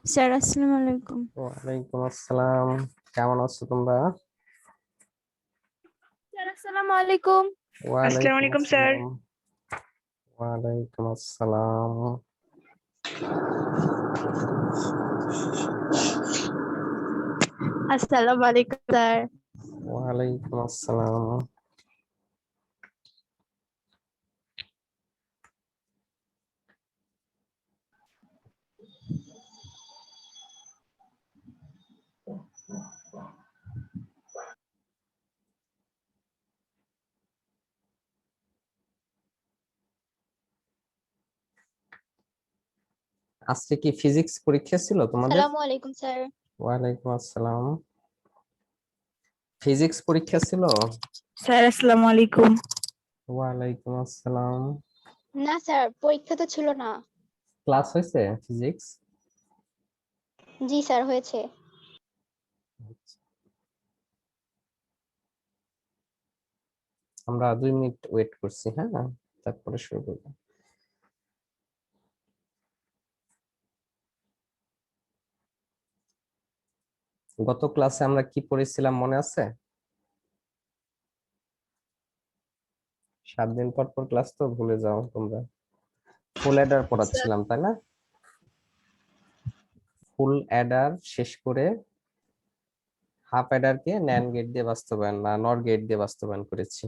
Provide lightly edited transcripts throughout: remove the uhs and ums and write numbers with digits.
Sir আসসালামু আলাইকুম। ওয়ালাইকুম আসসালাম। কেমন আছো তোমরা? স্যার আসসালামু আলাইকুম। আসসালামু ওয়ালাইকুম আলাইকুম স্যার। আসসালাম। ওয়ালাইকুম আসসালাম। আসসালামু আলাইকুম স্যার। ওয়ালাইকুম আসসালাম। আজকে কি ফিজিক্স পরীক্ষা ছিল তোমাদের? আসসালামু আলাইকুম স্যার। ওয়ালাইকুম আসসালাম। ফিজিক্স পরীক্ষা ছিল? স্যার আসসালামু আলাইকুম। ওয়ালাইকুম আসসালাম। না স্যার, পরীক্ষা তো ছিল না। ক্লাস হয়েছে ফিজিক্স? জি স্যার, হয়েছে। আমরা 2 মিনিট ওয়েট করছি, হ্যাঁ, তারপরে শুরু করব। গত ক্লাসে আমরা কি পড়েছিলাম মনে আছে? 7 দিন পর পর ক্লাস তো ভুলে যাও তোমরা। ফুল অ্যাডার পড়াচ্ছিলাম তাই না? ফুল অ্যাডার শেষ করে হাফ অ্যাডারকে ন্যান্ড গেট দিয়ে বাস্তবায়ন না নর গেট দিয়ে বাস্তবায়ন করেছি।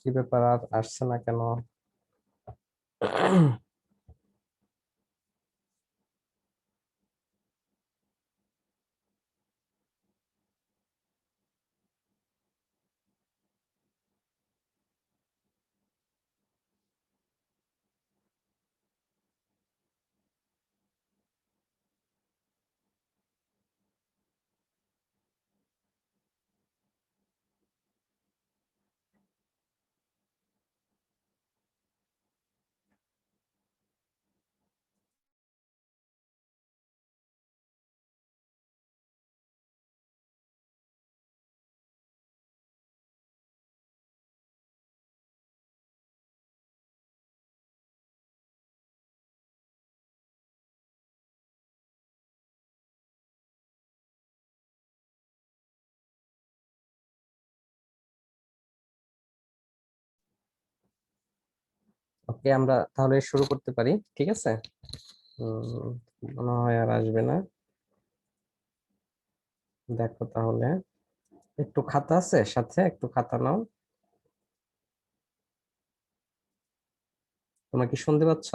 কি ব্যাপার, আর আসছে না কেন? ওকে, আমরা তাহলে শুরু করতে পারি, ঠিক আছে? উম, মনে হয় আর আসবে না। দেখো তাহলে, একটু খাতা আছে সাথে, একটু খাতা নাও। তোমরা কি শুনতে পাচ্ছ?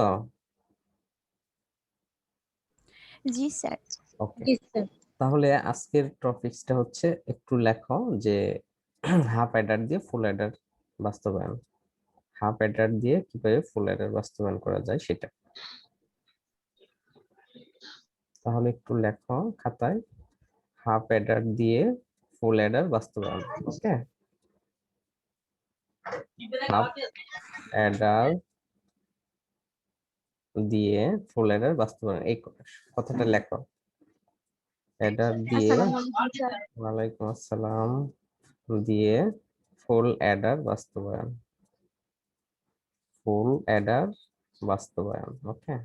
জি স্যার। ওকে, তাহলে আজকের টপিকসটা হচ্ছে একটু লেখো যে হাফ অ্যাডার দিয়ে ফুল অ্যাডার বাস্তবায়ন। হাফ অ্যাডার দিয়ে কিভাবে ফুল অ্যাডার বাস্তবায়ন করা যায় সেটা। তাহলে একটু লেখো খাতায়, হাফ অ্যাডার দিয়ে ফুল অ্যাডার বাস্তবায়ন। ওকে, হাফ অ্যাডার দিয়ে ফুল অ্যাডার বাস্তবায়ন, এই কথাটা লেখো। অ্যাডার দিয়ে, আসসালামু আলাইকুম স্যার। ওয়ালাইকুম আসসালাম, দিয়ে ফুল অ্যাডার বাস্তবায়ন। ফুল অ্যাডার বাস্তবায়ন। ওকে,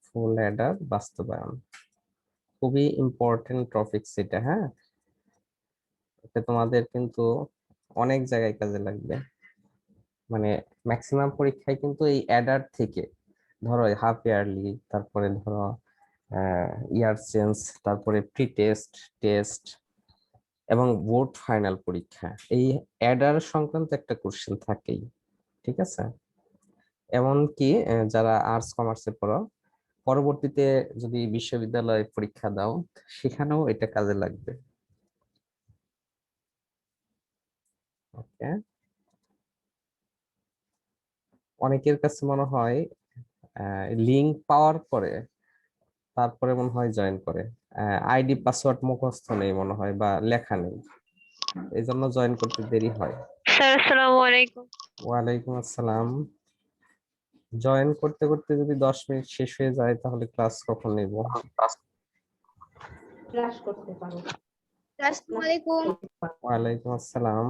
ফুল অ্যাডার বাস্তবায়ন খুবই ইম্পর্টেন্ট টপিকস এটা, হ্যাঁ। এটা তোমাদের কিন্তু অনেক জায়গায় কাজে লাগবে। মানে ম্যাক্সিমাম পরীক্ষায় কিন্তু এই অ্যাডার থেকে, ধরো হাফ ইয়ারলি, তারপরে ধরো ইয়ার চেঞ্জ, তারপরে প্রি টেস্ট, টেস্ট এবং বোর্ড ফাইনাল পরীক্ষা, এই অ্যাডার সংক্রান্ত একটা কোশ্চেন থাকেই, ঠিক আছে? এমনকি যারা আর্টস কমার্সে পড়ো, পরবর্তীতে যদি বিশ্ববিদ্যালয়ে পরীক্ষা দাও, সেখানেও এটা কাজে লাগবে। ওকে, অনেকের কাছে মনে হয় লিঙ্ক পাওয়ার পরে তারপরে মনে হয় জয়েন করে। আইডি পাসওয়ার্ড মুখস্থ নেই মনে হয় বা লেখা নেই, এই জন্য জয়েন করতে দেরি হয়। স্যার আসসালামু আলাইকুম। ওয়ালাইকুম আসসালাম। জয়েন করতে করতে যদি 10 মিনিট শেষ হয়ে যায় তাহলে ক্লাস কখন নেব? ক্লাস করতে পারো। আসসালামু আলাইকুম। ওয়ালাইকুম আসসালাম।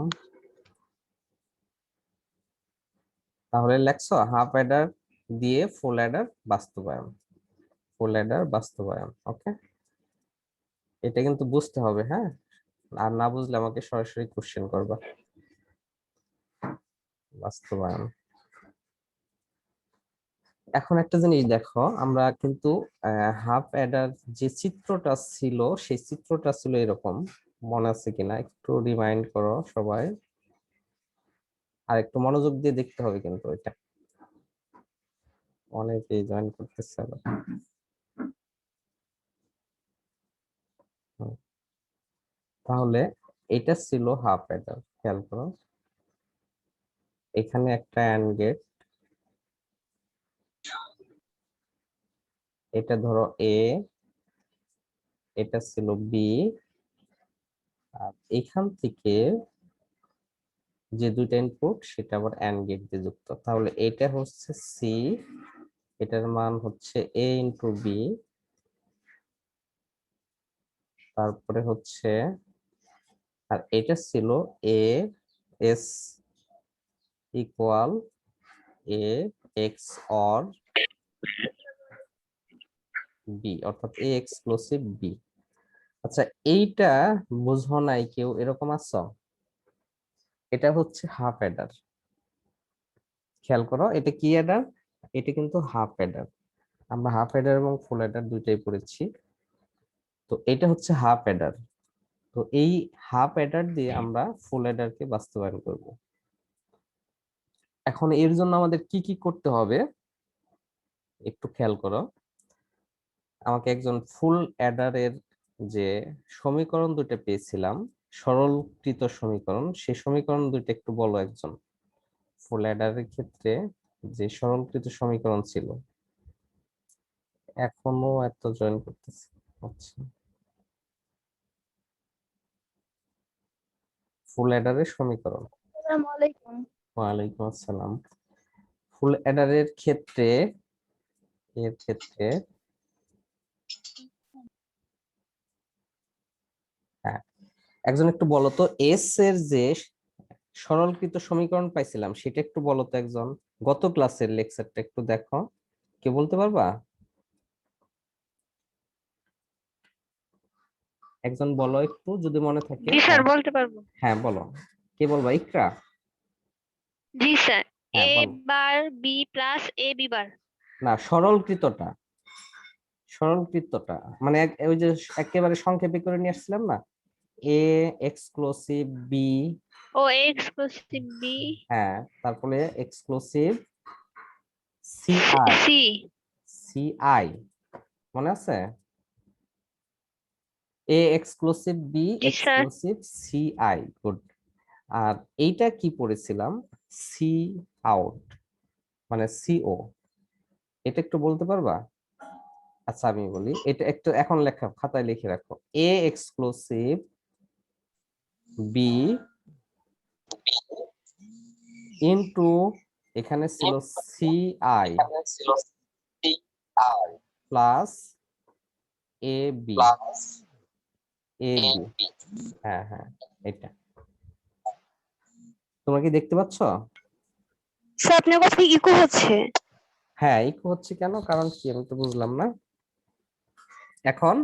তাহলে লেখছো হাফ অ্যাডার দিয়ে ফুল অ্যাডার বাস্তবায়ন, ফুল অ্যাডার বাস্তবায়ন। ওকে, এটা কিন্তু বুঝতে হবে, হ্যাঁ? আর না বুঝলে আমাকে সরাসরি কোশ্চেন করবা। বাস্তবায়ন। এখন একটা জিনিস দেখো, আমরা কিন্তু হাফ অ্যাডার যে চিত্রটা ছিল সেই চিত্রটা ছিল এরকম, মনে আছে কিনা একটু রিমাইন্ড করো সবাই। আর একটু মনোযোগ দিয়ে দেখতে হবে কিন্তু এটা, অনেকেই জয়েন করতেছে আবার। হুম, তাহলে এটা ছিল হাফ অ্যাডার, খেয়াল করো এখানে একটা অ্যান্ড গেট, এটা ধরো এ, এটা ছিল বি, আর এখান থেকে যে দুইটা ইনপুট সেটা আবার অ্যান্ড গেট দিয়ে যুক্ত, তাহলে এটা হচ্ছে সি, এটার মান হচ্ছে এ ইন্টু বি, তারপরে হচ্ছে আর এটা ছিল A S equal A XOR B, অর্থাৎ এ এক্সক্লুসিভ বি। আচ্ছা, এইটা বুঝো নাই কেউ এরকম আছো? এটা হচ্ছে হাফ অ্যাডার, খেয়াল করো এটা কি অ্যাডার, এটা কিন্তু হাফ অ্যাডার। আমরা হাফ অ্যাডার এবং ফুল অ্যাডার দুইটাই পড়েছি। তো এটা হচ্ছে হাফ অ্যাডার, তো এই হাফ অ্যাডার দিয়ে আমরা ফুল অ্যাডারকে বাস্তবায়ন করব। এখন এর জন্য আমাদের কি কি করতে হবে একটু খেয়াল করো। আমাকে একজন ফুল অ্যাডারের যে সমীকরণ দুটো পেয়েছিলাম, সরলীকৃত সমীকরণ, সেই সমীকরণ দুটো একটু বলো একজন। ফুল অ্যাডারের ক্ষেত্রে যে সরলীকৃত সমীকরণ ছিল, এখনো এত জয়েন করতেছে। আচ্ছা, ফুল অ্যাডারের সমীকরণ। আসসালামু আলাইকুম। ওয়ালাইকুম আসসালাম। ফুল অ্যাডারের ক্ষেত্রে, এর ক্ষেত্রে হ্যাঁ, একজন একটু বলো তো এস এর যে সরলীকৃত সমীকরণ পাইছিলাম সেটা একটু বলো তো একজন, গত ক্লাসের লেকচারটা একটু দেখো, কে বলতে পারবা? একজন বলো একটু যদি মনে থাকে। জি স্যার বলতে পারবো। হ্যাঁ বলো, কে বলবা? ইকরা। জি স্যার, হ্যাঁ এ বলো। বার বি প্লাস এ বি বার। না, সরলীকৃতটা, সরলীকৃতটা মানে ওই যে একেবারে সংক্ষেপে করে নিয়ে আসছিলাম না, এ এক্সক্লুসিভ বি। ও এক্সক্লুসিভ বি হ্যাঁ, তারপরে exclusive C I, C. C I মনে আছে? এ এক্সক্লুসিভ বি জি sir. Exclusive C I, good. আর এইটা কি পড়েছিলাম? সি আউট মানে সিও, এটা একটু বলতে পারবা? আচ্ছা আমি বলি, এটা একটু এখন লেখা খাতায় লিখে রাখো, এ এক্সক্লুসিভ বি ইনটু, এখানে ছিল C I plus A B, A B. হ্যাঁ হ্যাঁ, এটা তোমরা কি দেখতে পাচ্ছ? স্যার আপনার কথা ইকো হচ্ছে। হ্যাঁ, ইকো হচ্ছে কেন, কারণ কি আমি তো বুঝলাম না। এখন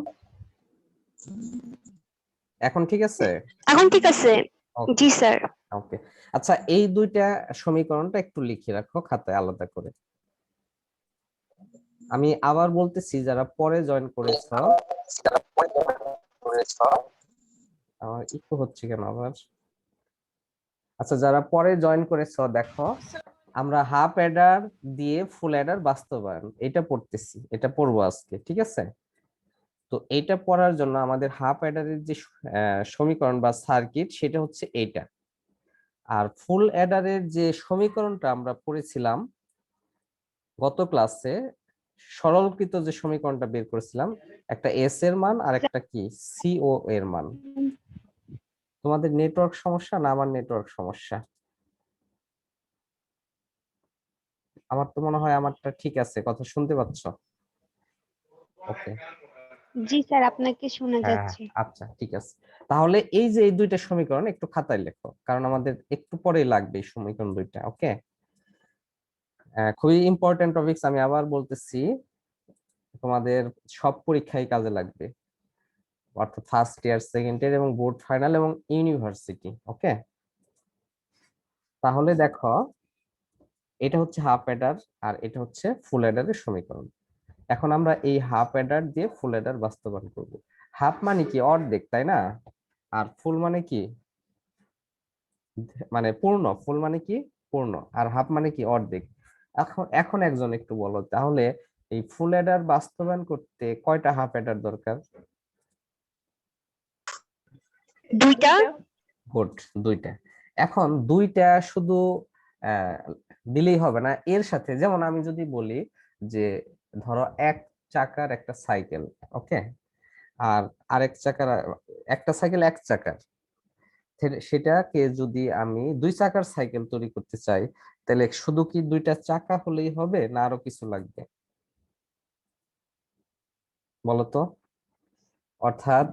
এখন ঠিক আছে? এখন ঠিক আছে। ওকে জি স্যার। ওকে। আচ্ছা, এই দুইটা সমীকরণটা একটু লিখে রাখো খাতায় আলাদা করে। আমি আবার বলতেছি, যারা পরে জয়েন করেছ, আমার ইকো হচ্ছে কেন আবার? আচ্ছা, যারা পরে জয়েন করেছ দেখো, আমরা হাফ অ্যাডার দিয়ে ফুল অ্যাডার বাস্তবায়ন এটা পড়তেছি, এটা পড়বো আজকে, ঠিক আছে? তো এটা পড়ার জন্য আমাদের হাফ অ্যাডারের যে সমীকরণ বা সার্কিট সেটা হচ্ছে এইটা। আর ফুল অ্যাডারের যে সমীকরণটা আমরা পড়েছিলাম গত ক্লাসে, সরলকৃত যে সমীকরণটা বের করেছিলাম, একটা এস এর মান আর একটা কি সিও এর মান। তোমাদের নেটওয়ার্ক সমস্যা না আমার নেটওয়ার্ক সমস্যা? আমার তো মনে হয় আমারটা ঠিক আছে, কথা শুনতে পাচ্ছ? ওকে, জি স্যার, আপনাকে শোনা হ্যাঁ যাচ্ছে। আচ্ছা ঠিক আছে। তাহলে এই যে এই দুইটা সমীকরণ একটু খাতায় লেখো, কারণ আমাদের একটু পরেই লাগবে এই সমীকরণ দুইটা। ওকে, খুবই ইম্পর্টেন্ট টপিকস, আমি আবার বলতেছি, তোমাদের সব পরীক্ষায় কাজে লাগবে, অর্থাৎ ফার্স্ট ইয়ার, সেকেন্ড ইয়ার এবং বোর্ড ফাইনাল এবং ইউনিভার্সিটি। ওকে, তাহলে দেখো এটা হচ্ছে হাফ অ্যাডার আর এটা হচ্ছে ফুল অ্যাডারের সমীকরণ। এখন আমরা এই হাফ অ্যাডার দিয়ে ফুল অ্যাডার বাস্তবায়ন করব। হাফ মানে কি অর্ধেক, তাই না? আর ফুল মানে কি মানে পূর্ণ। ফুল মানে কি পূর্ণ, আর হাফ মানে কি অর্ধেক। এখন এখন একজন একটু বলো তাহলে এই ফুল অ্যাডার বাস্তবায়ন করতে কয়টা হাফ অ্যাডার দরকার? দুইটা। গুড, দুইটা। এখন দুইটা শুধু আহ, দিলেই হবে না, এর সাথে যেমন আমি যদি বলি যে ধরো এক চাকার একটা সাইকেল, ওকে, আর আরেক চাকার একটা সাইকেল এক চাকার, সেটাকে যদি আমি দুই চাকার সাইকেল তৈরি করতে চাই, তাহলে শুধু কি দুইটা চাকা হলেই হবে না আরো কিছু লাগবে বলতো? অর্থাৎ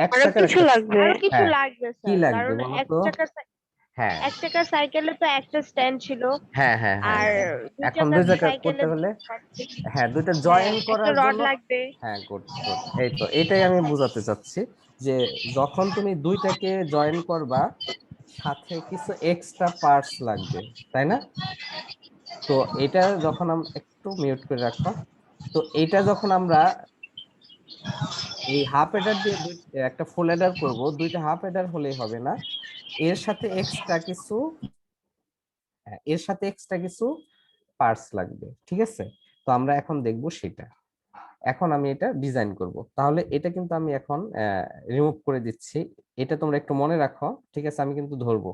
এক আরো চাকার কিছু একটা, লাগবে। আরো কিছু হ্যাঁ লাগবে কি স্যার, লাগবে কারণ বলতো? হ্যাঁ এক চাকার সাইকেলে তো একটা স্ট্যান্ড ছিল, হ্যাঁ হ্যাঁ হ্যাঁ আর হ্যাঁ। দুই এখন চাকার দুই চাকা সাইকেলে করতে হলে, হ্যাঁ দুইটা হ্যাঁ জয়েন একটা করার রড জন্য, লাগবে। হ্যাঁ গুড গুড, এই তো এটাই আমি বোঝাতে চাচ্ছি যে যখন তুমি দুইটাকে জয়েন করবা সাথে কিছু এক্সট্রা পার্টস লাগবে, তাই না? তো এটা যখন আমরা একটু মিউট করে রাখো, তো এটা যখন আমরা এই হাফ এডার দিয়ে একটা ফুল এডার করব, দুইটা হাফ এডার হলেই হবে না, এর সাথে এক্সট্রা কিছু, এর সাথে এক্সট্রা কিছু পার্টস লাগবে, ঠিক আছে? তো আমরা এখন দেখব সেটা। এখন আমি এটা ডিজাইন করব, তাহলে এটা কিন্তু আমি এখন রিমুভ করে দিচ্ছি। এটা তোমরা একটু মনে রাখো, ঠিক আছে? আমি কিন্তু ধরবো,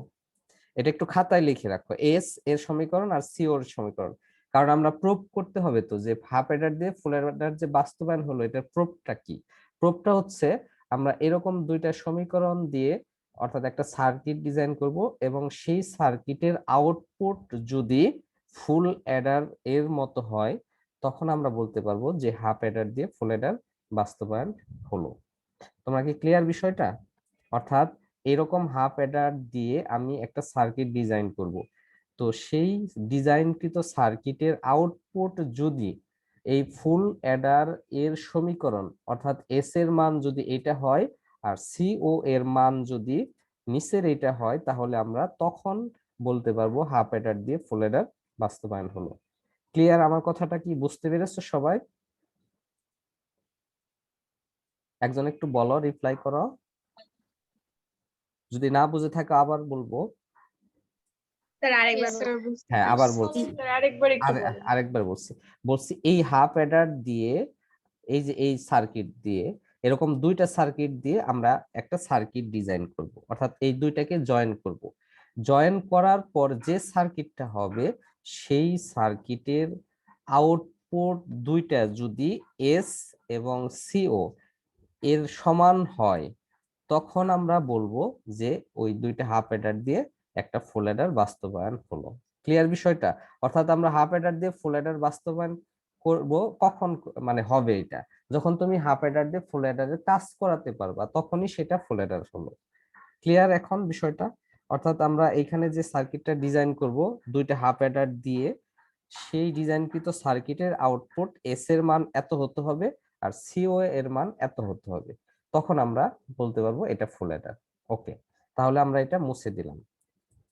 এটা একটু খাতায় লিখে রাখো, এস এর সমীকরণ আর সি ওর সমীকরণ, কারণ আমরা প্রুফ করতে হবে তো যে হাফ এডার দিয়ে ফুল এডার যে বাস্তবায়ন হলো এটার প্রুফটা কি। প্রুফটা হচ্ছে আমরা এরকম দুইটা সমীকরণ দিয়ে অর্থাৎ একটা সার্কিট ডিজাইন করব এবং সেই সার্কিটের আউটপুট যদি ফুল এডার এর মতো হয় তখন আমরা বলতে পারবো যে হাফ এডার দিয়ে ফুল এডার বাস্তবায়ন হলো। তোমরা কি ক্লিয়ার বিষয়টা? অর্থাৎ এরকম হাফ অ্যাডার দিয়ে আমি একটা সার্কিট ডিজাইন করব, তো সেই ডিজাইনকৃত সার্কিটের আউটপুট যদি এই ফুল অ্যাডার এর সমীকরণ অর্থাৎ এস এর মান যদি এটা হয় আর সিও এর মান যদি নিচের এটা হয়, তাহলে আমরা তখন বলতে পারবো হাফ অ্যাডার দিয়ে ফুল অ্যাডার বাস্তবায়ন হলো। ক্লিয়ার? আমার কথাটা কি বুঝতে পেরেছো সবাই? একজন একটু বলো, রিপ্লাই করো, যদি না বুঝে থাকো আবার বলবো। স্যার আরেকবার হ্যাঁ আবার বলছি, আরেকবার একটু আরেকবার বলছি, বলছি এই হাফ অ্যাডার দিয়ে এই যে এই সার্কিট দিয়ে এরকম দুইটা সার্কিট দিয়ে আমরা একটা সার্কিট ডিজাইন করব, অর্থাৎ এই দুইটাকে জয়েন করব। জয়েন করার পর যে সার্কিটটা হবে সেই সার্কিটের আউটপুট দুইটা যদি এস এবং সিও এর সমান হয় তখন আমরা বলবো যে ওই দুইটা হাফ অ্যাডার দিয়ে একটা ফুল অ্যাডার বাস্তবায়ন হলো। ক্লিয়ার বিষয়টা? অর্থাৎ আমরা হাফ অ্যাডার দিয়ে ফুল অ্যাডার বাস্তবায়ন করব কখন, মানে হবে এটা যখন তুমি হাফ অ্যাডার দিয়ে ফুল অ্যাডারের কাজ করাতে পারবা, তখনই সেটা ফুল অ্যাডার হলো। ক্লিয়ার এখন বিষয়টা? অর্থাৎ আমরা এখানে যে সার্কিটটা ডিজাইন করব দুইটা হাফ অ্যাডার দিয়ে, সেই ডিজাইনকৃত সার্কিটের আউটপুট এস এর মান এত হতে হবে আর সিও এর মান এত হতে হবে, তখন আমরা বলতে পারবো এটা ফুল অ্যাডার। ওকে, তাহলে আমরা এটা মুছে দিলাম,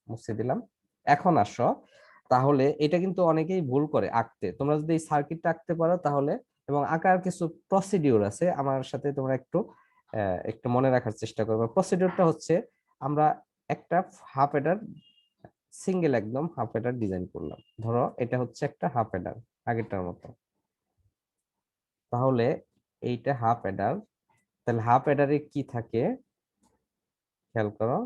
মুছে দিলাম। এখন আসো, তাহলে এটা কিন্তু অনেকেই ভুল করে আঁকতে, তোমরা যদি এই সার্কিটটা আঁকতে পারো তাহলে, এবং আঁকার কিছু প্রসিডিউর আছে আমার সাথে তোমরা একটু একটু মনে রাখার চেষ্টা করবে। প্রসিডিউরটা হচ্ছে আমরা একটা হাফ অ্যাডার, সিঙ্গেল একদম হাফ অ্যাডার ডিজাইন করলাম, ধরো এটা হচ্ছে একটা হাফ অ্যাডার আগেরটার মতো, তাহলে এইটা হাফ অ্যাডার, তাহলে হাফ অ্যাডারে কি থাকে খেয়াল করো,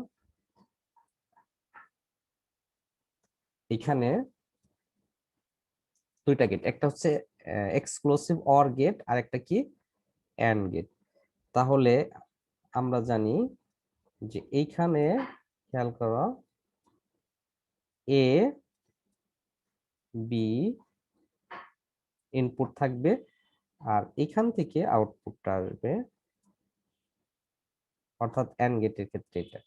এখানে দুইটা গেট, একটা হচ্ছে এক্সক্লুসিভ অর গেট আর একটা কি এন্ড গেট। তাহলে আমরা জানি যে এইখানে খেয়াল করো এ বি ইনপুট থাকবে আর এখান থেকে আউটপুটটা আসবে, অর্থাৎ এন্ড গেটের ক্ষেত্রে এটা।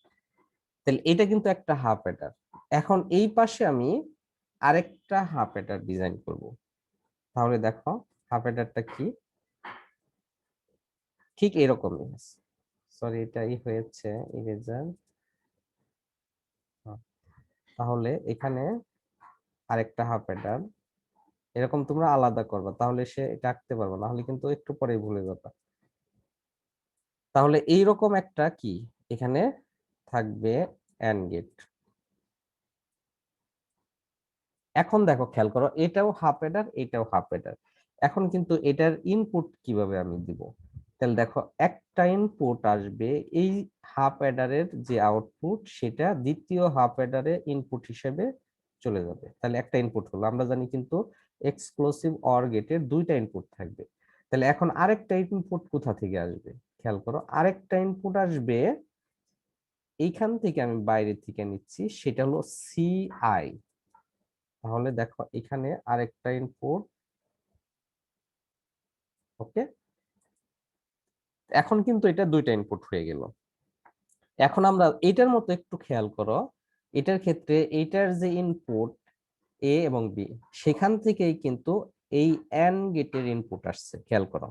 তাহলে এটা কিন্তু একটা হাফ অ্যাডার। এখন এই পাশে আমি আরেকটা হাফ অ্যাডার ডিজাইন করব। তাহলে দেখো হাফ অ্যাডারটা কি, ঠিক এরকমই। সরি এটাই হয়েছে ইরেজার। তাহলে এখানে আরেকটা হাফ অ্যাডার এরকম তোমরা আলাদা করবা, তাহলে সে এটা আঁকতে পারবে, না হলে কিন্তু একটু পরেই ভুলে যাবে। তাহলে এইরকম একটা কি এখানে থাকবে এন্ড গেট। এখন দেখো খেয়াল করো এটাও হাফ অ্যাডার এটাও হাফ অ্যাডার। এখন কিন্তু এটার ইনপুট কিভাবে আমি দিব, তাহলে দেখো একটা ইনপুট আসবে এই হাফ অ্যাডারের যে আউটপুট সেটা দ্বিতীয় হাফ অ্যাডারে ইনপুট হিসেবে চলে যাবে। তাহলে একটা ইনপুট হলো, আমরা জানি কিন্তু এক্সক্লুসিভ অর গেটের দুইটা ইনপুট থাকবে। তাহলে এখন আরেকটা ইনপুট কোথা থেকে আসবে, খেয়াল করো আরেকটা ইনপুট আসবে এইখান থেকে, আমি বাইরে থেকে নিচ্ছি, সেটা হলো সিআই। তাহলে দেখো এখানে আরেকটা ইনপুট, ওকে। এখন কিন্তু এটা দুইটা ইনপুট হয়ে গেল। এখন আমরা এটার মতো একটু খেয়াল করো, এটার ক্ষেত্রে এইটার যে ইনপুট এ এবং বি সেখান থেকেই কিন্তু এই এন্ড গেটের ইনপুট আসছে, খেয়াল করো।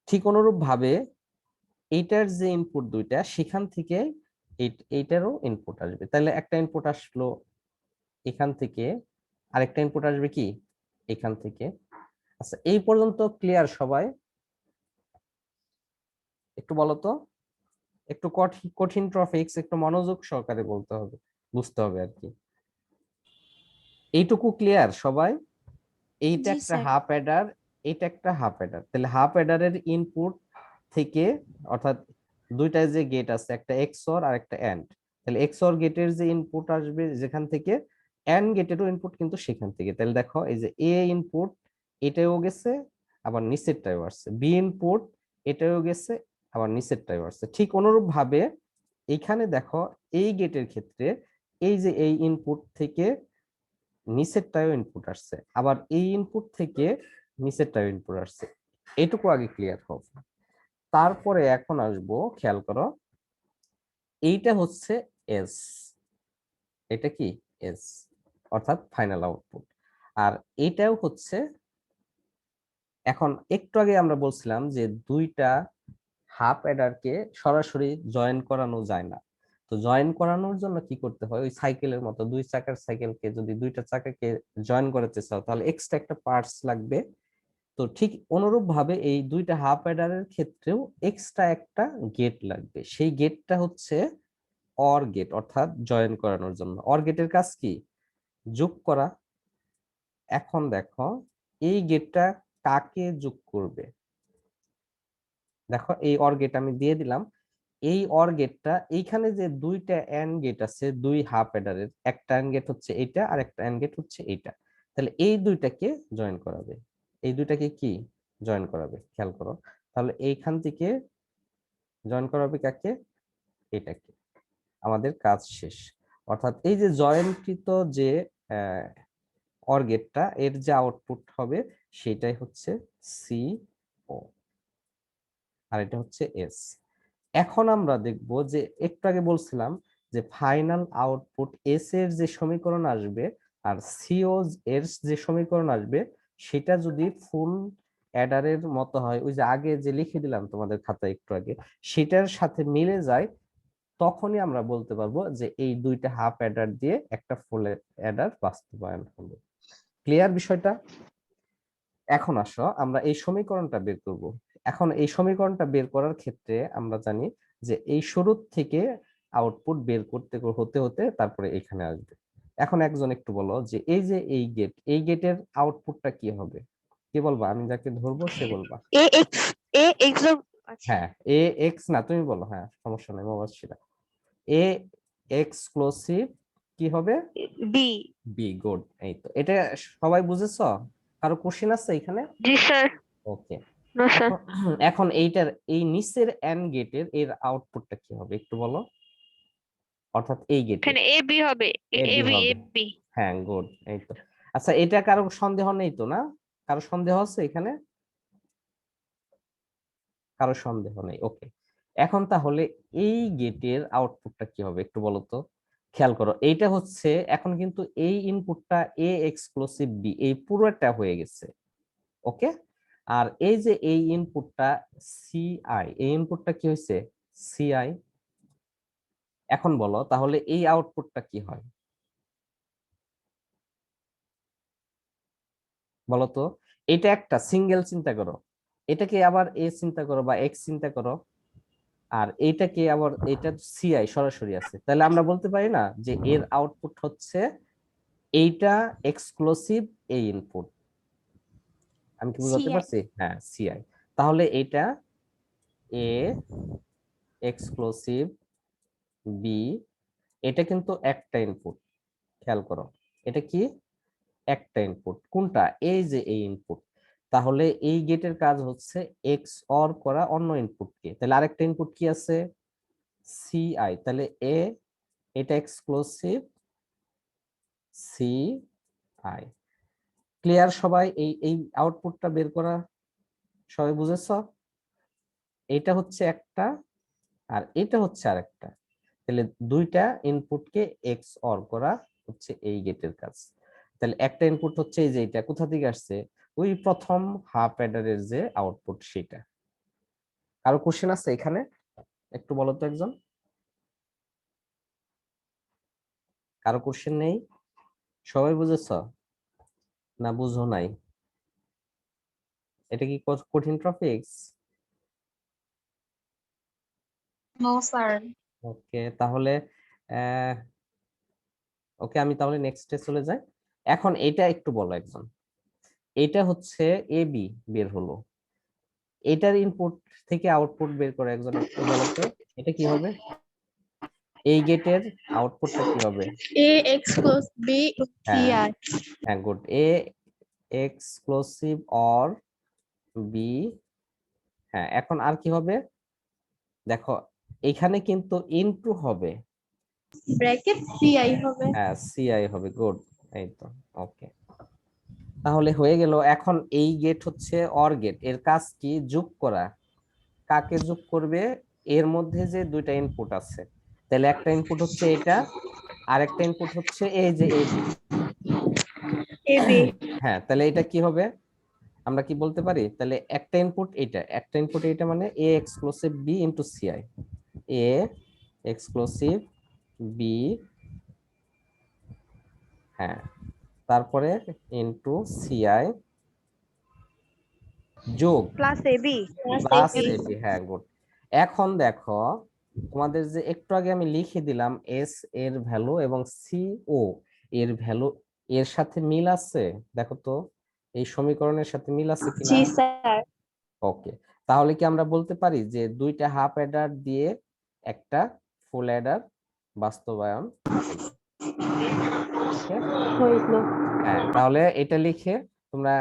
ঠিক অনুরূপ ভাবে এইটার যে ইনপুট দুইটা সেখান থেকে এইটারও ইনপুট আসবে। তাহলে একটা ইনপুট আসলো এখান থেকে, আরেকটা ইনপুট আসবে কি এখান থেকে। আচ্ছা এই পর্যন্ত ক্লিয়ার সবাই? একটু বলো তো, একটু কঠিন টপিকস, একটু মনোযোগ সহকারে বলতে হবে, বুঝতে হবে আর কি। এইটুকু ক্লিয়ার সবাই? এইটা জি একটা স্যার। হাফ অ্যাডার, এটা একটা হাফ অ্যাডার। তাহলে হাফ অ্যাডারের ইনপুট থেকে, অর্থাৎ দুইটা যে গেট আছে, একটা এক্সঅর আর একটা এন্ড, তাহলে এক্সঅর গেটের যে ইনপুট আসবে যেখান থেকে, এন্ড গেটেরও ইনপুট কিন্তু সেখান থেকে। তাহলে দেখো এই যে এ ইনপুট এটাও গেছে আবার নিচেরটাও আসছে, বি ইনপুট এটাও গেছে আবার নিচেরটাও আসছে। ঠিক অনুরূপ ভাবে এইখানে দেখো এই গেটের ক্ষেত্রে এই যে এই ইনপুট থেকে নিচেরটাও ইনপুট আসছে, আবার এই ইনপুট থেকে নিচেরটাও ইনপুট আসছে। এটুকু আগে ক্লিয়ার হোক। তারপরে এখন আসবো, খেয়াল করো এইটা হচ্ছে এস, এটা কি এস, অর্থাৎ ফাইনাল আউটপুট। আর এটাও হচ্ছে, এখন একটু আগে আমরা বলছিলাম যে দুইটা হাফ অ্যাডারকে সরাসরি জয়েন করানো যায় না। তো জয়েন করানোর জন্য কি করতে হয়, ওই সাইকেলের মতো দুই চাকার সাইকেলকে যদি দুইটা চাকাকে জয়েন করাতে চাও তাহলে এক্সট্রা একটা পার্টস লাগবে। তো ঠিক অনুরূপ ভাবে এই দুইটা হাফ অ্যাডারের ক্ষেত্রেও এক্সট্রা একটা গেট লাগবে। সেই গেটটা হচ্ছে অর গেট, অর্থাৎ জয়েন করানোর জন্য। অর গেটের কাজ কি, যোগ করা। এখন দেখো এই গেটটা কাকে যোগ করবে, দেখো এই অর গেট আমি দিয়ে দিলাম। এই অর গেটটা এইখানে যে দুইটা এন্ড গেট আছে দুই হাফ অ্যাডারের, একটা এন্ড গেট হচ্ছে এইটা আর একটা এন্ড গেট হচ্ছে এইটা, তাহলে এই দুইটাকে জয়েন করাবে। এই দুইটাকে কি জয়েন করাবে, খেয়াল করো। তাহলে এইখান থেকে জয়েন করাবে কাকে, এটাকে। আমাদের কাজ শেষ। অর্থাৎ এই যে জয়েনকৃত যে অর গেটটা, এর যে আউটপুট হবে সেটাই হচ্ছে সি ও, আর এটা হচ্ছে এস। এখন আমরা দেখব যে একটু আগে বলছিলাম যে ফাইনাল আউটপুট এস এর যে সমীকরণ আসবে আর সিও এর যে সমীকরণ আসবে সেটা যদি ফুল অ্যাডারের মতো হয়, ওই যে আগে যে লিখে দিলাম তোমাদের খাতায় একটু আগে, সেটার সাথে মিলে যায়, তখনই আমরা বলতে পারবো যে এই দুইটা হাফ অ্যাডার দিয়ে একটা ফুল অ্যাডার বাস্তবায়ন হলো। ক্লিয়ার বিষয়টা? এখন আসো আমরা এই সমীকরণটা বের করব। এখন এই সমীকরণটা বের করার ক্ষেত্রে আমরা জানি যে এই শুরু থেকে আউটপুট বের করতে হতে হতে তারপরে এখানে আসবে। এখন একজন একটু বলো যে এই যে এই গেট, এই গেটের আউটপুটটা কি হবে, কি বলবা? আমি যাকে ধরবো সে বলবা। এ এক্স আচ্ছা হ্যাঁ এ এক্স না, তুমি বলো, হ্যাঁ সমস্যা নাই মোবাশিরা। এ এক্সক্লুসিভ কি হবে, বি বি। গুড, এই তো, এটা সবাই বুঝেছো? কারো কোশ্চেন আছে এখানে? জি স্যার। ওকে, না স্যার। এখন এইটার এই নিচের এন্ড গেটের এর আউটপুটটা কি হবে একটু বলো, অর্থাৎ এই গেটের এখানে এ বি হবে। এ এ বি বি হবে। এ বি। হ্যাঁ, গুড, এই তো। আচ্ছা, এটা কারো সন্দেহ নেই তো না? কারো সন্দেহ আছে এখানে? কারো সন্দেহ নেই, ওকে। এখন তাহলে এই গেটের আউটপুটটা কি হবে একটু বলো তো। খেয়াল করো, এইটা হচ্ছে এখন কিন্তু এই ইনপুটটা এ এক্সক্লুসিভ বি, এই পুরোটা হয়ে গেছে, ওকে। আর এই যে এই ইনপুটটা সিআই, এই ইনপুটটা কি হয়েছে সিআই। এখন বলো তাহলে এই আউটপুটটা কি হয় বলো তো। এটা একটা সিঙ্গেল চিন্তা করো, এটাকে আবার এ চিন্তা করো বা এক্স চিন্তা করো, আর এইটাকে আবার এটা সিআই সরাসরি আছে, তাহলে আমরা বলতে পারি না যে এর আউটপুট হচ্ছে এইটা এক্সক্লুসিভ এই ইনপুট। আমি কি বুঝাতে CI পারছি? হ্যাঁ, সিআই। তাহলে এটা এ এক্সক্লুসিভ বি, এটা কিন্তু একটা ইনপুট। খেয়াল করো, এটা কি একটা ইনপুট, কোনটা এই যে এই ইনপুট। তাহলে এই গেটের কাজ হচ্ছে এক্স অর করা অন্য ইনপুটকে, তাহলে আরেকটা ইনপুট কি আছে সিআই, তাহলে এ এটা এক্সক্লুসিভ সি আই। ক্লিয়ার সবাই? এই এই আউটপুটটা বের করা সবাই বুঝেছো? এটা হচ্ছে একটা, আর এটা হচ্ছে আরেকটা, তাহলে দুইটা ইনপুটকে এক্স অর করা হচ্ছে এই গেটের কাজ। তাহলে একটা ইনপুট হচ্ছে এই যে এটা কোথা থেকে আসছে, ওই প্রথম হাফ অ্যাডারের যে আউটপুট সেটা। কারো কোশ্চেন আছে এখানে একটু বলো তো একজন। কারো কোশ্চেন নেই? সবাই বুঝেছো না বুঝো নাই? এটা কি কঠিন টপিকস? No sir. ওকে, তাহলে ওকে, আমি তাহলে নেক্সটে চলে যাই। এখন এটা একটু বলো একজন, এটা হচ্ছে এ বি বের হলো, এটার ইনপুট থেকে আউটপুট বের করে একজন একটু বলো তো, এটা কি হবে? এই গেটের আউটপুটটা কি হবে? A exclusive B হ্যাঁ, CI. হ্যাঁ, good. A exclusive or B. হ্যাঁ, এখন আর কি হবে দেখো, এখানে কিন্তু ইনটু হবে, ব্র্যাকেট CI হবে। হ্যাঁ সিআই হবে, গুড, এই তো, ওকে। তাহলে হয়ে গেল। এখন এই গেট হচ্ছে অর গেট, এর কাজ কি যোগ করা। কাকে যোগ করবে? এর মধ্যে যে দুইটা ইনপুট আছে, তাহলে একটা ইনপুট হচ্ছে এটা, আর একটা ইনপুট হচ্ছে এই যে এবি। AB. হ্যাঁ, তাহলে এটা কি হবে আমরা কি বলতে পারি, তাহলে একটা ইনপুট এটা, একটা ইনপুট এটা, মানে A exclusive B into CI, A exclusive B, হ্যাঁ, তারপরে ইনটু সিআই যোগ plus AB. Plus AB. AB, হ্যাঁ, গুড। এখন দেখো, তোমাদের যে একটু আগে আমি লিখে দিলাম এস এর ভ্যালু এবং সি ও এর ভ্যালু এর সাথে মিল আছে, দেখো তো এই সমীকরণের সাথে মিল আছে কিনা। জি স্যার। ওকে, তাহলে কি আমরা বলতে পারি যে দুইটা হাফ অ্যাডার দিয়ে একটা ফুল অ্যাডার বাস্তবায়ন হলো। ওকে, হইল। হ্যাঁ, তাহলে এটা লিখে তোমরা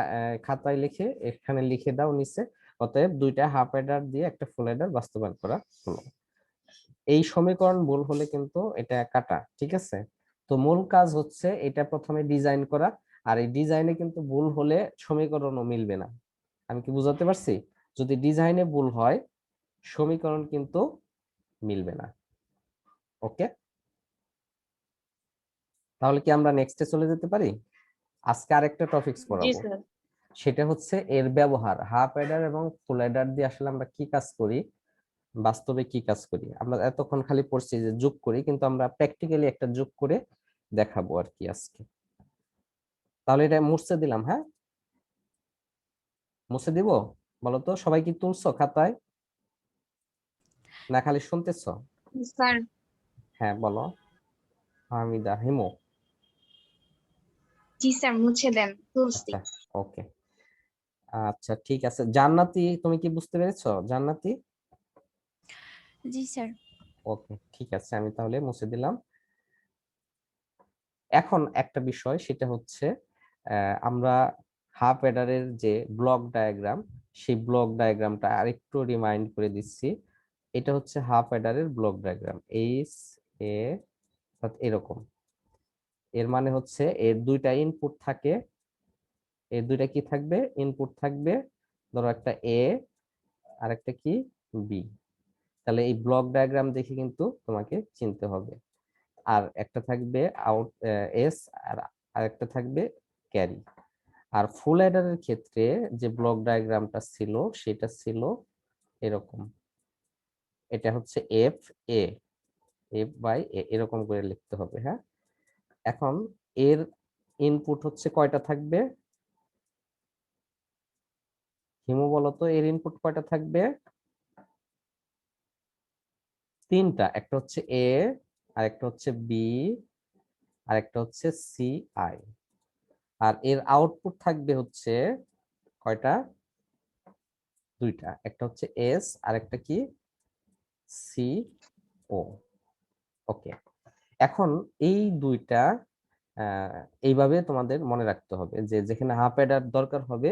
খাতায় লিখে এখানে লিখে দাও নিচে, অতএব দুইটা হাফ অ্যাডার দিয়ে একটা ফুল অ্যাডার বাস্তবায়ন করা হলো। এই সমীকরণ ভুল হলে কিন্তু এটা কাটা, ঠিক আছে? তো মূল কাজ হচ্ছে এটা প্রথমে ডিজাইন করা, আর এই ডিজাইনে কিন্তু ভুল হলে সমীকরণও মিলবে না। আমি কি বুঝাতে পারছি? যদি ডিজাইনে ভুল হয় সমীকরণ কিন্তু মিলবে না। ওকে, তাহলে কি আমরা নেক্সটে চলে যেতে পারি? আজকে আরেকটা টপিকস জি পড়াবো, স্যার। সেটা হচ্ছে এর ব্যবহার, হাফ অ্যাডার এবং ফুল অ্যাডার দিয়ে আসলে আমরা কি কাজ করি, বাস্তবে কি কাজ করি। আমরা এতক্ষণ খালি পড়ছি যে যোগ করি, কিন্তু আমরা প্র্যাকটিক্যালি একটা যোগ করে দেখাবো আর কি আজকে। তাহলে এটা মুছতে দিলাম, হ্যাঁ, মুছে দিব। বলো তো সবাই কি তুলছো খাতায় না খালি শুনতেছো? স্যার। হ্যাঁ বলো। হামিদা, হিমু, জি স্যার মুছে দেন তুলসী। আচ্ছা, ওকে, আচ্ছা ঠিক আছে। জান্নাতি, তুমি কি বুঝতে পেরেছো জান্নাতি? জি স্যার। ওকে, ঠিক আছে, আমি তাহলে মুছে দিলাম। এখন একটা বিষয়, সেটা হচ্ছে আমরা হাফ অ্যাডারের যে ব্লক ডায়াগ্রাম, সেই ব্লক ডায়াগ্রামটা আরেকটু রিমাইন্ড করে দিচ্ছি। এটা হচ্ছে হাফ অ্যাডারের ব্লক ডায়াগ্রাম, এইচ এ এরকম। এর মানে হচ্ছে এর দুইটা ইনপুট থাকে, এর দুইটা কি থাকবে, ইনপুট থাকবে, ধরো একটা এ আর একটা কি বি। তাহলে এই ব্লক ডায়াগ্রাম দেখে কিন্তু তোমাকে চিনতে হবে। আর একটা থাকবে আউট এস, আর আরেকটা থাকবে ক্যারি। আর ফুল অ্যাডারের ক্ষেত্রে যে ব্লক ডায়াগ্রামটা ছিল সেটা ছিল এরকম, এটা হচ্ছে এফ এ, এফ বাই এ এরকম করে লিখতে হবে। হ্যাঁ, এখন এর ইনপুট হচ্ছে কয়টা থাকবে, হিমু বলো তো এর ইনপুট কয়টা থাকবে? তিনটা, একটা হচ্ছে এ, আরেকটা হচ্ছে বি, আরেকটা হচ্ছে সি আই। আর এর আউটপুট থাকবে হচ্ছে কয়টা, দুইটা, একটা হচ্ছে এস আর একটা কি সি ও। ওকে, এখন এই দুইটা এইভাবে তোমাদের মনে রাখতে হবে যে যেখানে হাফ অ্যাডার দরকার হবে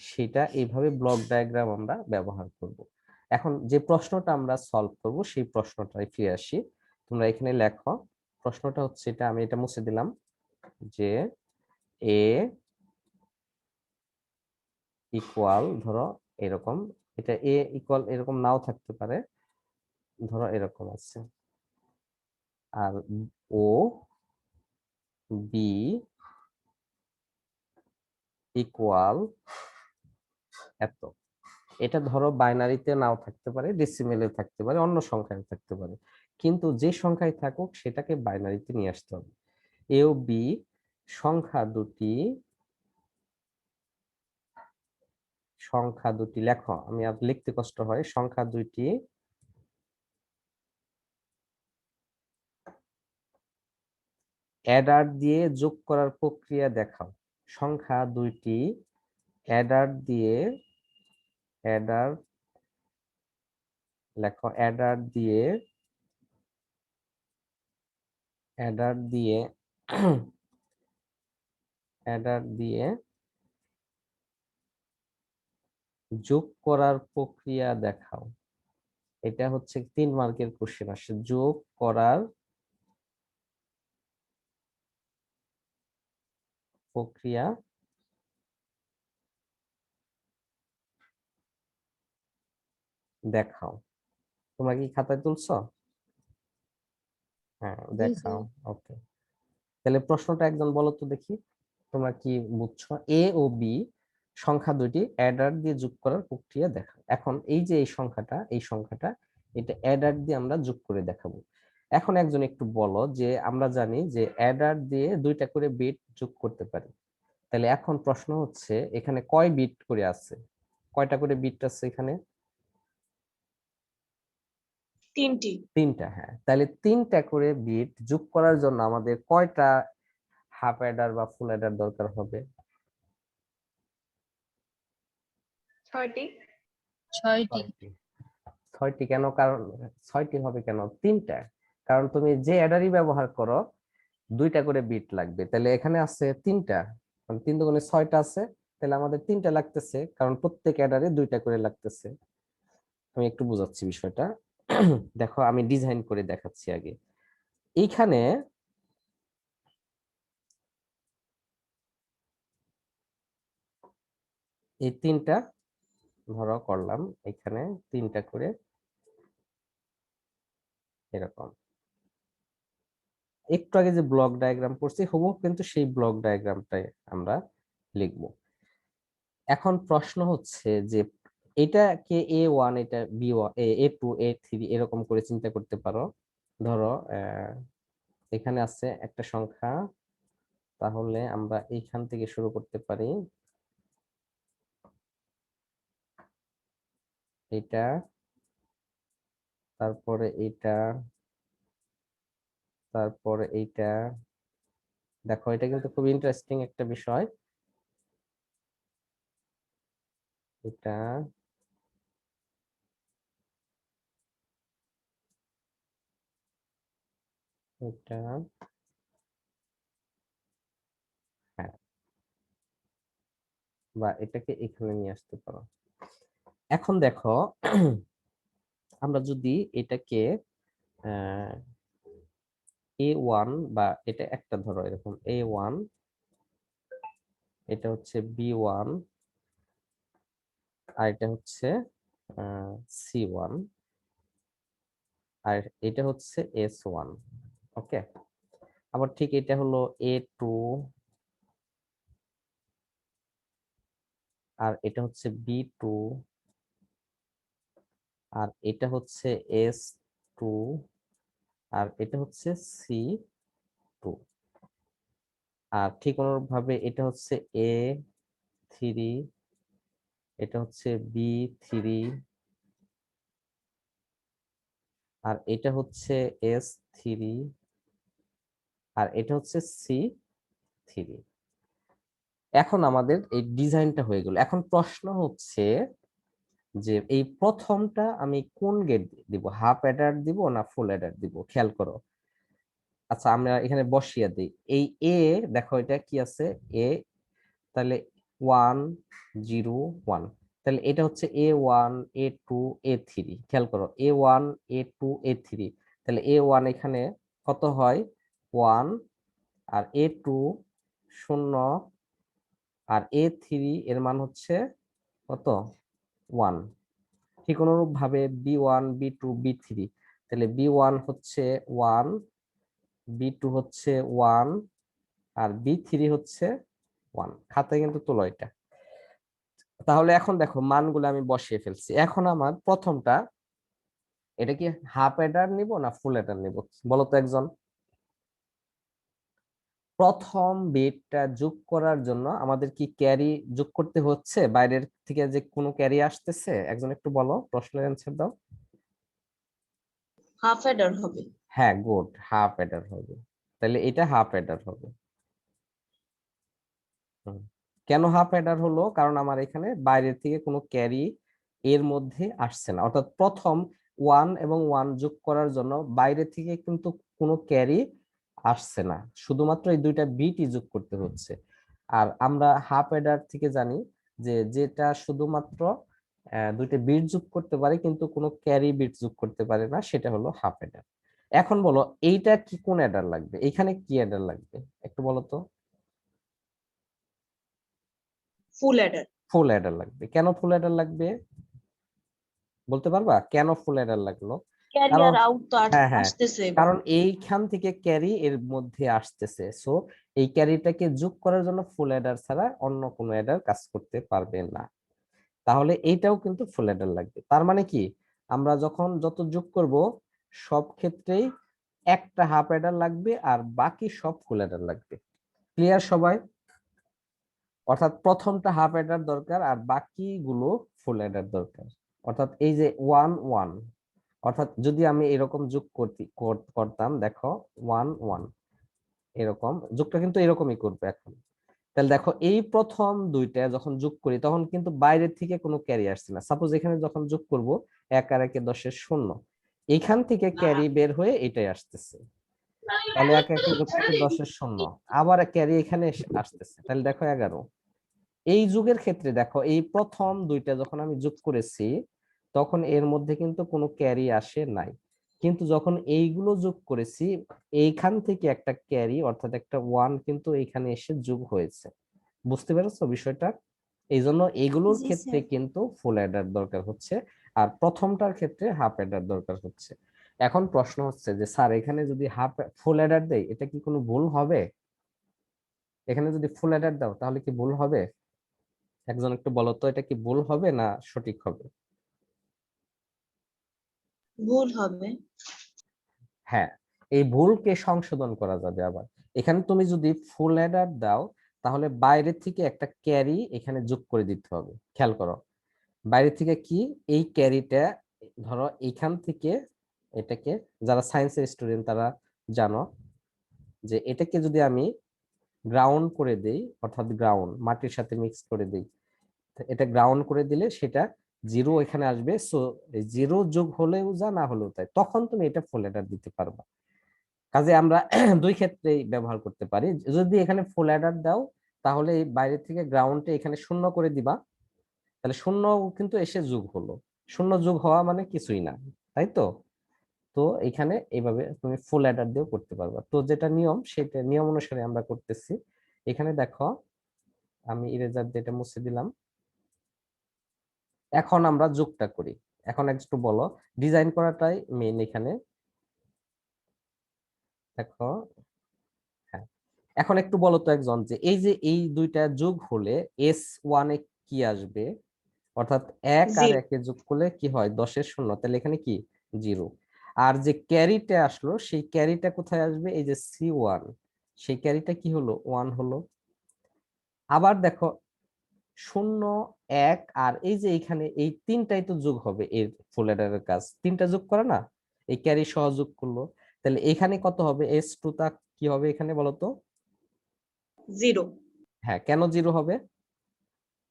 সেটা এইভাবে ব্লক ডায়াগ্রাম আমরা ব্যবহার করব। এখন যে প্রশ্নটা আমরা সলভ করব সেই প্রশ্নটাই ফিরে আসি। তোমরা এখানে লেখো, প্রশ্নটা হচ্ছে এটা, আমি এটা মুছে দিলাম, যে এ ইকুয়াল, ধরো এরকম, এটা এ ইকুয়াল এরকম নাও থাকতে পারে, ধরো এরকম আছে, আর ও বি ইকুয়াল এত। এটা ধরো বাইনারিতে নাও থাকতে পারে, ডেসিমেলে থাকতে পারে, অন্য সংখ্যায় থাকতে পারে, কিন্তু যে সংখ্যায় থাকুক সেটাকে বাইনারিতে নিয়ে আসতে হবে। এ ও বি সংখ্যা দুটি, সংখ্যা দুটি লেখো, আমি আর লিখতে কষ্ট হয়, সংখ্যা দুইটি অ্যাডার দিয়ে যোগ করার প্রক্রিয়া দেখাও। সংখ্যা দুইটি অ্যাডার দিয়ে, অ্যাডার লেখো, অ্যাডার দিয়ে, অ্যাডার দিয়ে অ্যাডার দিয়ে যোগ করার প্রক্রিয়া দেখাও। এটা হচ্ছে 3 মার্কের কোশ্চেন আসে, যোগ করার প্রক্রিয়া দেখাও। তোমরা কি খাতায় তুলছো? হ্যাঁ, দেখাও। ওকে, তাহলে প্রশ্নটা একজন বলো তো দেখি, তোমরা কি বুঝছো? এ ও বি সংখ্যা দুটি অ্যাডার দিয়ে যোগ করার প্রক্রিয়া দেখাও। এখন এই যে এই সংখ্যাটা, এই সংখ্যাটা, এটা অ্যাডার দিয়ে আমরা যোগ করে দেখাবো। এখন একজন একটু বলো যে আমরা জানি যে অ্যাডার দিয়ে দুইটা করে বিট যোগ করতে পারি, তাহলে এখন প্রশ্ন হচ্ছে এখানে কয় বিট করে আছে, কয়টা করে বিট আছে এখানে? তিনটি। তিনটা। হ্যাঁ, তাহলে তিনটা করে বিট যোগ করার জন্য আমাদের কয়টা হাফ অ্যাডার বা ফুল অ্যাডার দরকার হবে? 6টি। 6টি। 6টি কেন? কারণ 6টি হবে কেন, তিনটা, কারণ তুমি যে অ্যাডারই ব্যবহার করো দুইটা করে বিট লাগবে, তাহলে এখানে আছে তিনটা, মানে 3 দুগুণে 6টা আছে, তাহলে আমাদের তিনটা লাগতেছে, কারণ প্রত্যেক অ্যাডারে দুইটা করে লাগতেছে। আমি একটু বোঝাচ্ছি বিষয়টা। দেখো আমি ডিজাইন করে দেখাচ্ছি আগে। এইখানে এই তিনটা ধরো করলাম, এখানে তিনটা করে এরকম। একটু আগে যে ব্লক ডায়াগ্রাম করছি হুবহু কিন্তু সেই ব্লক ডায়াগ্রামটাই আমরা লিখব। এখন প্রশ্ন হচ্ছে যে এটাকে A1, এটা B1, A2, A3 এরকম করে চিন্তা করতে পারো। ধরো এখানে আছে একটা সংখ্যা, তাহলে আমরা এইখান থেকে শুরু করতে পারি, এটা, তারপরে এটা, তারপরে এইটা। দেখো এটা কিন্তু খুব ইন্টারেস্টিং একটা বিষয়, এটা, এটা, হ্যাঁ, বা এটাকে এখানে নিয়ে আসতে পারো। এখন দেখো আমরা যদি এটাকে A1 বা এটা একটা ধরো এরকম A1, এটা হচ্ছে B1, আর এটা হচ্ছে C1, আর এটা হচ্ছে S1। ওকে, আবার ঠিক এটা হলো A2, আর এটা হচ্ছে B2, আর এটা হচ্ছে S2, আর এটা হচ্ছে C2। আর ঠিক অনুরূপভাবে এটা হচ্ছে A3, এটা হচ্ছে B3, আর এটা হচ্ছে S3, আর এটা হচ্ছে C3। এখন আমাদের এই ডিজাইনটা হয়ে গেল। এখন প্রশ্ন হচ্ছে যে এই প্রথমটা আমি কোন গেট দিব, হাফ অ্যাডার দিব না ফুল অ্যাডার দিব? খেয়াল করো। আচ্ছা আমরা এখানে বসিয়ে দিই। এই এ দেখো এটা কি আছে এ, তাহলে 1 0 1, তাহলে এটা হচ্ছে A1 A2 A3। খেয়াল করো A1 A2 A3, তাহলে A1 এখানে কত হয় 1, আর A2 0, আর A3 এর মান হচ্ছে কত 1। ঠিক অনুরূপ ভাবে B1 B2 B3, তাহলে B1 হচ্ছে 1, B2 হচ্ছে 1, আর B3 হচ্ছে 1। খাতায় কিন্তু তোলো এটা। তাহলে এখন দেখো মানগুলো আমি বসিয়ে ফেলছি। এখন আমার প্রথমটা, এটা কি হাফ অ্যাডার নিব না ফুল অ্যাডার নিব বলো তো একজন? প্রথম বিটটা যোগ করার জন্য আমাদের কি ক্যারি যোগ করতে হচ্ছে? বাইরের থেকে যে কোনো ক্যারি আসতেছে? একজন একটু বলো, প্রশ্নের অ্যান্সার দাও। হাফ অ্যাডার হবে। হ্যাঁ গুড, হাফ অ্যাডার হবে। তাহলে এটা হাফ অ্যাডার হবে। কেন হাফ অ্যাডার হলো? কারণ আমার এখানে বাইরের থেকে কোনো ক্যারি এর মধ্যে আসছে না, অর্থাৎ প্রথম 1 এবং 1 যোগ করার জন্য বাইরে থেকে কিন্তু কোনো ক্যারি আসছে না, শুধুমাত্র এই দুইটা বিটই যোগ করতে হচ্ছে। আর আমরা হাফ অ্যাডার থেকে জানি যে যেটা শুধুমাত্র দুইটা বিট যোগ করতে পারে কিন্তু কোনো ক্যারি বিট যোগ করতে পারে না, সেটা হলো হাফ অ্যাডার। এখন বলো এইটা কি কোন অ্যাডার লাগবে, এখানে কি অ্যাডার লাগবে একটু বলো তো? ফুল অ্যাডার। ফুল অ্যাডার লাগবে। কেন ফুল অ্যাডার লাগবে বলতে পারবা? কেন ফুল অ্যাডার লাগলো? ক্যারি কারণ আর আউট তো হ্যাঁ হ্যাঁ, আসতেছে এবার। কারণ এইখান থেকে ক্যারি এর মধ্যে আসতেছে, সো এই ক্যারিটাকে যোগ করার জন্য ফুল অ্যাডার ছাড়া অন্য কোনো অ্যাডার কাজ করতে পারবে না। তাহলে এইটাও কিন্তু ফুল অ্যাডার লাগবে। তার মানে কি, আমরা যখন যত যোগ করব সব ক্ষেত্রেই একটা হাফ অ্যাডার লাগবে আর বাকি সব ফুল অ্যাডার লাগবে। ক্লিয়ার সবাই? অর্থাৎ প্রথমটা হাফ অ্যাডার দরকার আর বাকিগুলো ফুল অ্যাডার দরকার। অর্থাৎ এই যে 1 1, অর্থাৎ যদি আমি এরকম যোগ করতাম, দেখো 1 1 এরকম যোগটা কিন্তু এরকমই করবে এখন। তাহলে দেখো এই প্রথম দুইটা যখন যোগ করি তখন কিন্তু বাইরের থেকে কোনো ক্যারি আসছে না। সাপোজ এখানে যখন যোগ করব 1 আর 1 10 0, এখান থেকে ক্যারি বের হয়ে এটাই আসতেছে, তাহলে 1 1 যোগ করতে 10 0, আবার ক্যারি এখানে আসতেছে, তাহলে দেখো 11। এই যুগের ক্ষেত্রে দেখো এই প্রথম দুইটা যখন আমি যোগ করেছি তখন এর মধ্যে কিন্তু কোনো ক্যারি আসে নাই, কিন্তু যখন এইগুলো যোগ করেছি এইখান থেকে একটা ক্যারি অর্থাৎ একটা 1 কিন্তু এইখানে এসে যোগ হয়েছে। বুঝতে পেরেছো বিষয়টা? এই জন্য এইগুলোর জি ক্ষেত্রে স্যার। কিন্তু ফুল অ্যাডার দরকার হচ্ছে, আর প্রথমটার ক্ষেত্রে হাফ অ্যাডার দরকার হচ্ছে। এখন প্রশ্ন হচ্ছে যে স্যার এখানে যদি ফুল অ্যাডার দেই এটা কি কোনো ভুল হবে? এখানে যদি ফুল অ্যাডার দাও তাহলে কি ভুল হবে? একজন একটু বলো তো, এটা কি ভুল হবে না সঠিক হবে? ভুল হবে। হ্যাঁ, এই ভুলকে সংশোধন করা যাবে আবার। এখানে তুমি যদি ফুল অ্যাডার দাও তাহলে বাইরে থেকে একটা ক্যারি এখানে যোগ করে দিতে হবে। খেয়াল করো বাইরে থেকে কি, এই ক্যারিটা ধরো এখান থেকে এটাকে, যারা সায়েন্সের স্টুডেন্ট তারা জানো যে এটাকে যদি আমি গ্রাউন্ড করে দেই, অর্থাৎ গ্রাউন্ড মাটির সাথে মিক্স করে দেই, এটা গ্রাউন্ড করে দিলে সেটা 0 এখানে আসবে। সো 0 যোগ হলেও যা না হলেও তাই, তখন তুমি এটা ফুল অ্যাডার দিতে পারবা। কাজে আমরা দুই ক্ষেত্রেই ব্যবহার করতে পারি। যদি এখানে ফুল অ্যাডার দাও তাহলে এই বাইরে থেকে গ্রাউন্ডে এখানে শূন্য করে দিবা, তাহলে শূন্য কিন্তু এসে যোগ হলো, শূন্য যোগ হওয়া মানে কিছুই না, তাই তো? তো এখানে এইভাবে তুমি ফুল অ্যাডার দিয়েও করতে পারবা। তো যেটা নিয়ম সেটা নিয়ম অনুসারে আমরা করতেছি। এখানে দেখো আমি ইরেজার যেটা মুছে দিলাম। এখন আমরা যোগটা করি। এখন একটু বলো, ডিজাইন করাটাই মেইন এখানে। দেখো, হ্যাঁ, এখন একটু বলো তো একজন, যে এই দুইটা যোগ হলে S1 এ কি আসবে? অর্থাৎ 1 আর 1 এ যোগ করলে কি হয়? 10 এর শূন্য, তাহলে এখানে কি 0। আর যে ক্যারিটা আসলো সেই ক্যারিটা কোথায় আসবে? এই যে C1, সেই ক্যারিটা কি হলো? 1 হলো। আবার দেখো 0 1 আর এই যে এখানে এই তিনটাই তো যোগ হবে, এর ফুল অ্যাডারের কাজ তিনটা যোগ করে না, এই ক্যারি সহ যোগ করলো, তাহলে এখানে কত হবে? S2 টা কি হবে এখানে বলো তো? 0। হ্যাঁ, কেন 0 হবে?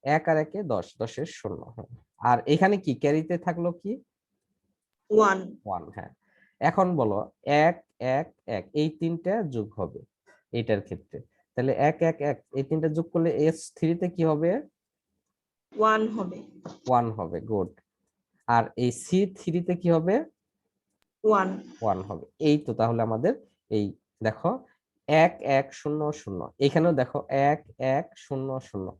1 আর 1 এ 10, 10 এর শূন্য। হ্যাঁ। আর এখানে কি ক্যারিতে থাকলো কি? 1। 1। হ্যাঁ, এখন বলো 1 1 1 এই তিনটা যোগ হবে এটার ক্ষেত্রে, তাহলে 1 1 1 এই তিনটা যোগ করলে S3 তে কি হবে? 1 হবে। 1 হবে, গুড। আর এই C3 তে কি হবে? 1। 1 হবে। এই তো তাহলে আমাদের এই দেখো 1 1 0 0, এখানেও দেখো 1 1 0 0।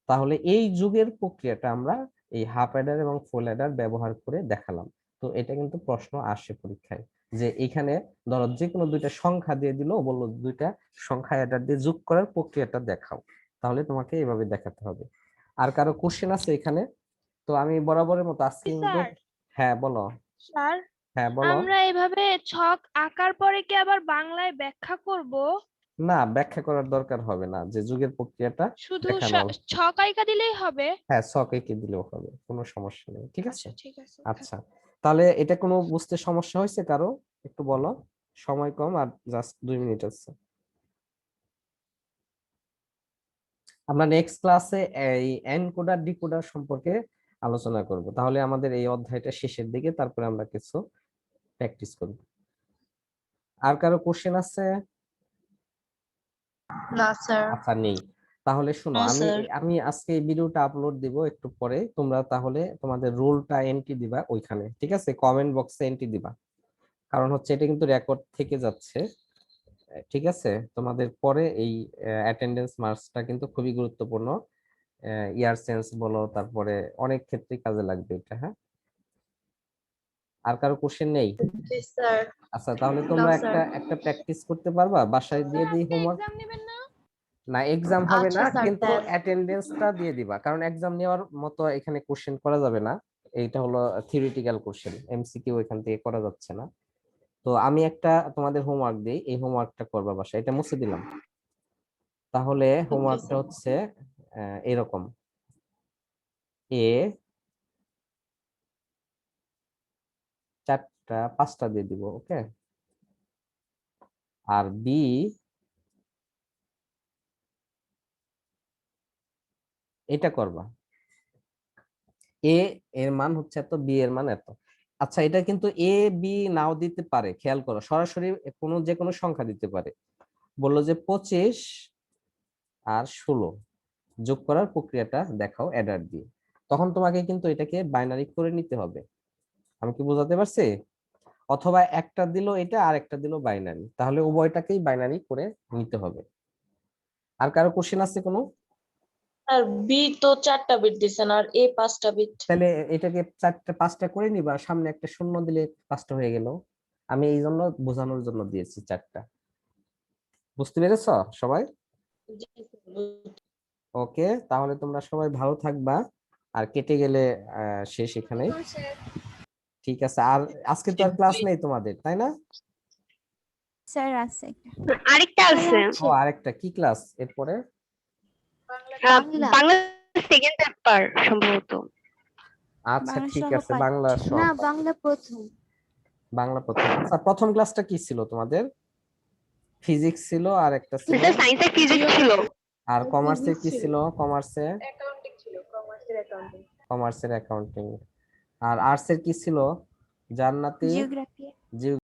তাহলে এই যুগের প্রক্রিয়াটা আমরা এই হাফ অ্যাডার এবং ফুল অ্যাডার ব্যবহার করে দেখালাম। তো এটা কিন্তু প্রশ্ন আসে পরীক্ষায়, যে এখানে ধরো যে কোনো দুইটা সংখ্যা দিয়ে দিল, বললো দুইটা সংখ্যা অ্যাডার দিয়ে যোগ করার প্রক্রিয়াটা দেখাও, তাহলে তোমাকে এইভাবে দেখাতে হবে। আর কারো কোশ্চেন আছে এখানে? তো আমি বরাবরের মতো আজকে কিন্তু, স্যার হ্যাঁ বলো। স্যার হ্যাঁ বলো। আমরা এভাবে ছক আঁকার পরে কি আবার বাংলায় ব্যাখ্যা করব? না, ব্যাখ্যা করার দরকার হবে না, যে যুগের প্রক্রিয়াটা শুধু দেখানো। ছক আঁকা দিলেই হবে? হ্যাঁ, ছক এঁকে দিলেও হবে, কোনো সমস্যা নেই, ঠিক আছে? আচ্ছা ঠিক আছে। আচ্ছা, তাহলে এটা কোনো বুঝতে সমস্যা হয়েছে কারো? একটু বলো, সময় কম আর জাস্ট 2 মিনিট আছে। আমরা নেক্সট ক্লাসে এই এনকোডার ডিকোডার সম্পর্কে আলোচনা করব, তাহলে আমাদের এই অধ্যায়টা শেষের দিকে, তারপরে আমরা কিছু প্র্যাকটিস করব। আর কারো কোশ্চেন আছে? না স্যার। আচ্ছা, নেই। তাহলে শোনো, না আমি স্যার। আমি আজকে এই ভিডিওটা আপলোড দিব একটু পরে, তোমরা তাহলে তোমাদের রোলটা এন্ট্রি দিবা ওইখানে, ঠিক আছে? কমেন্ট বক্সে এন্ট্রি দিবা, কারণ হচ্ছে এটা কিন্তু রেকর্ড থেকে যাচ্ছে, ঠিক আছে? তোমাদের পরে এই অ্যাটেন্ডেন্স মার্কসটা কিন্তু খুবই গুরুত্বপূর্ণ, ইয়ার সেন্স বলো, তারপরে অনেক ক্ষেত্রে কাজে লাগবে এটা। হ্যাঁ, আর কারো কোশ্চেন নেই? স্যার। আচ্ছা, তাহলে না তোমরা স্যার। একটা একটা প্র্যাকটিস করতে পারবা, বাসায় দিয়ে দিই হোমওয়ার্ক। এক্সাম নেবেন না? না, এক্সাম হবে আচ্ছা না, স্যার, কিন্তু দেন। অ্যাটেন্ডেন্সটা দিয়ে দিবা, কারণ এক্সাম নেওয়ার মতো এখানে কোশ্চেন করা যাবে না, এইটা হলো থিওরিটিক্যাল কোশ্চেন, এমসিকিউ এখান থেকে করা যাচ্ছে না। তো আমি একটা তোমাদের হোমওয়ার্ক দিই, এই হোমওয়ার্কটা করবা বাসায়, এটা মুছে দিলাম। তাহলে ওকে হোমওয়ার্কটা স্যার। হচ্ছে এরকম, এ 4টা 5টা দিয়ে দিব, ওকে? আর বি এটা করবা, এ এর মান হচ্ছে এত, বি এর মান এত। আচ্ছা, এটা কিন্তু এ বি নাও দিতে পারে, খেয়াল করো, সরাসরি যে কোনো সংখ্যা দিতে পারে। বললো যে 25 আর 16 যোগ করার প্রক্রিয়াটা দেখাও অ্যাডার দিয়ে, তখন তোমাকে কিন্তু এটাকে বাইনারি করে নিতে হবে। আমি কি বোঝাতে পারছি? অথবা একটা দিল এটা আর একটা দিল বাইনারি, তাহলে উভয়টাকেই বাইনারি করে নিতে হবে। আর কারো কোশ্চেন আছে কোনো? আর বি তো 4টা বিট দিছেন আর এ 5টা বিট। তাহলে এটাকে 4টা 5টা করে নিবা, সামনে একটা শূন্য দিলে 5টা হয়ে গেল। আমি এই জন্য বোঝানোর জন্য দিয়েছি 4টা। বুঝতে পেরেছো সবাই? ওকে, তাহলে তোমরা সবাই ভালো থাকবা, আর কেটে গেলে শেষ এখানে, ঠিক আছে? আর আজকে তো আর ক্লাস নেই তোমাদের, তাই না? স্যার আছে। আরেকটা আছে। ও, আরেকটা কি ক্লাস এরপরে? বাংলা। বাংলা সেকেন্ড পেপার সম্ভবত। আচ্ছা, বাংলা ঠিক আছে, সহপাঠ্য। বাংলা না, সহপাঠ্য। বাংলা প্রথম। বাংলা প্রথম। আচ্ছা, প্রথম ক্লাসটা কি ছিল তোমাদের? ফিজিক্স ছিল, আর একটা ছিল, স্যার সায়েন্সের ফিজিক্স ছিল। আর কমার্সের কি ছিল? কমার্সে অ্যাকাউন্টিং ছিল, কমার্সের অ্যাকাউন্টিং। কমার্সের অ্যাকাউন্টিং। আর আর্টসের কি ছিল? জান্নাতি জিওগ্রাফি।